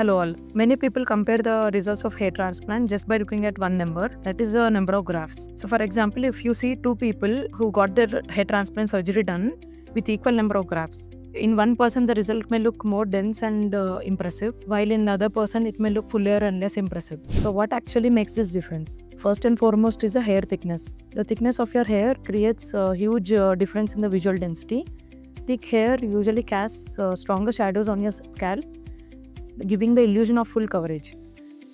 Hello all. Many people compare the results of hair transplant just by looking at one number, that is the number of grafts. So for example, if you see two people who got their hair transplant surgery done with equal number of grafts, in one person the result may look more dense and impressive, while in the other person it may look fuller and less impressive. So what actually makes this difference? First and foremost is the hair thickness. The thickness of your hair creates a huge difference in the visual density. Thick hair usually casts stronger shadows on your scalp, giving the illusion of full coverage,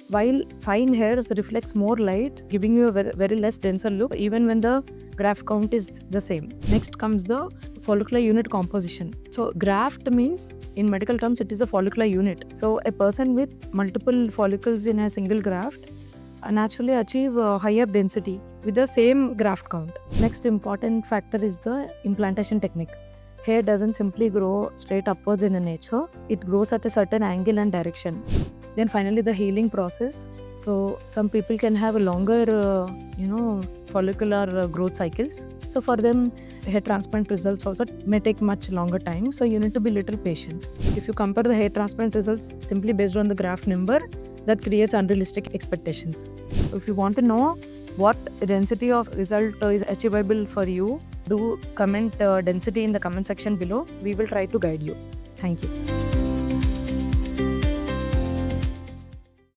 while fine hairs reflects more light, giving you a very less denser look even when the graft count is the same. Next comes the follicular unit composition. So graft means, in medical terms, it is a follicular unit. So a person with multiple follicles in a single graft naturally achieve a higher density with the same graft count. Next important factor is the implantation technique. Hair doesn't simply grow straight upwards in the nature, it grows at a certain angle and direction. Then finally the healing process. So some people can have a longer follicular growth cycles. So for them, hair transplant results also may take much longer time. So you need to be little patient. If you compare the hair transplant results simply based on the graft number, that creates unrealistic expectations. So if you want to know what density of result is achievable for you, do comment density in the comment section below. We will try to guide you. Thank you.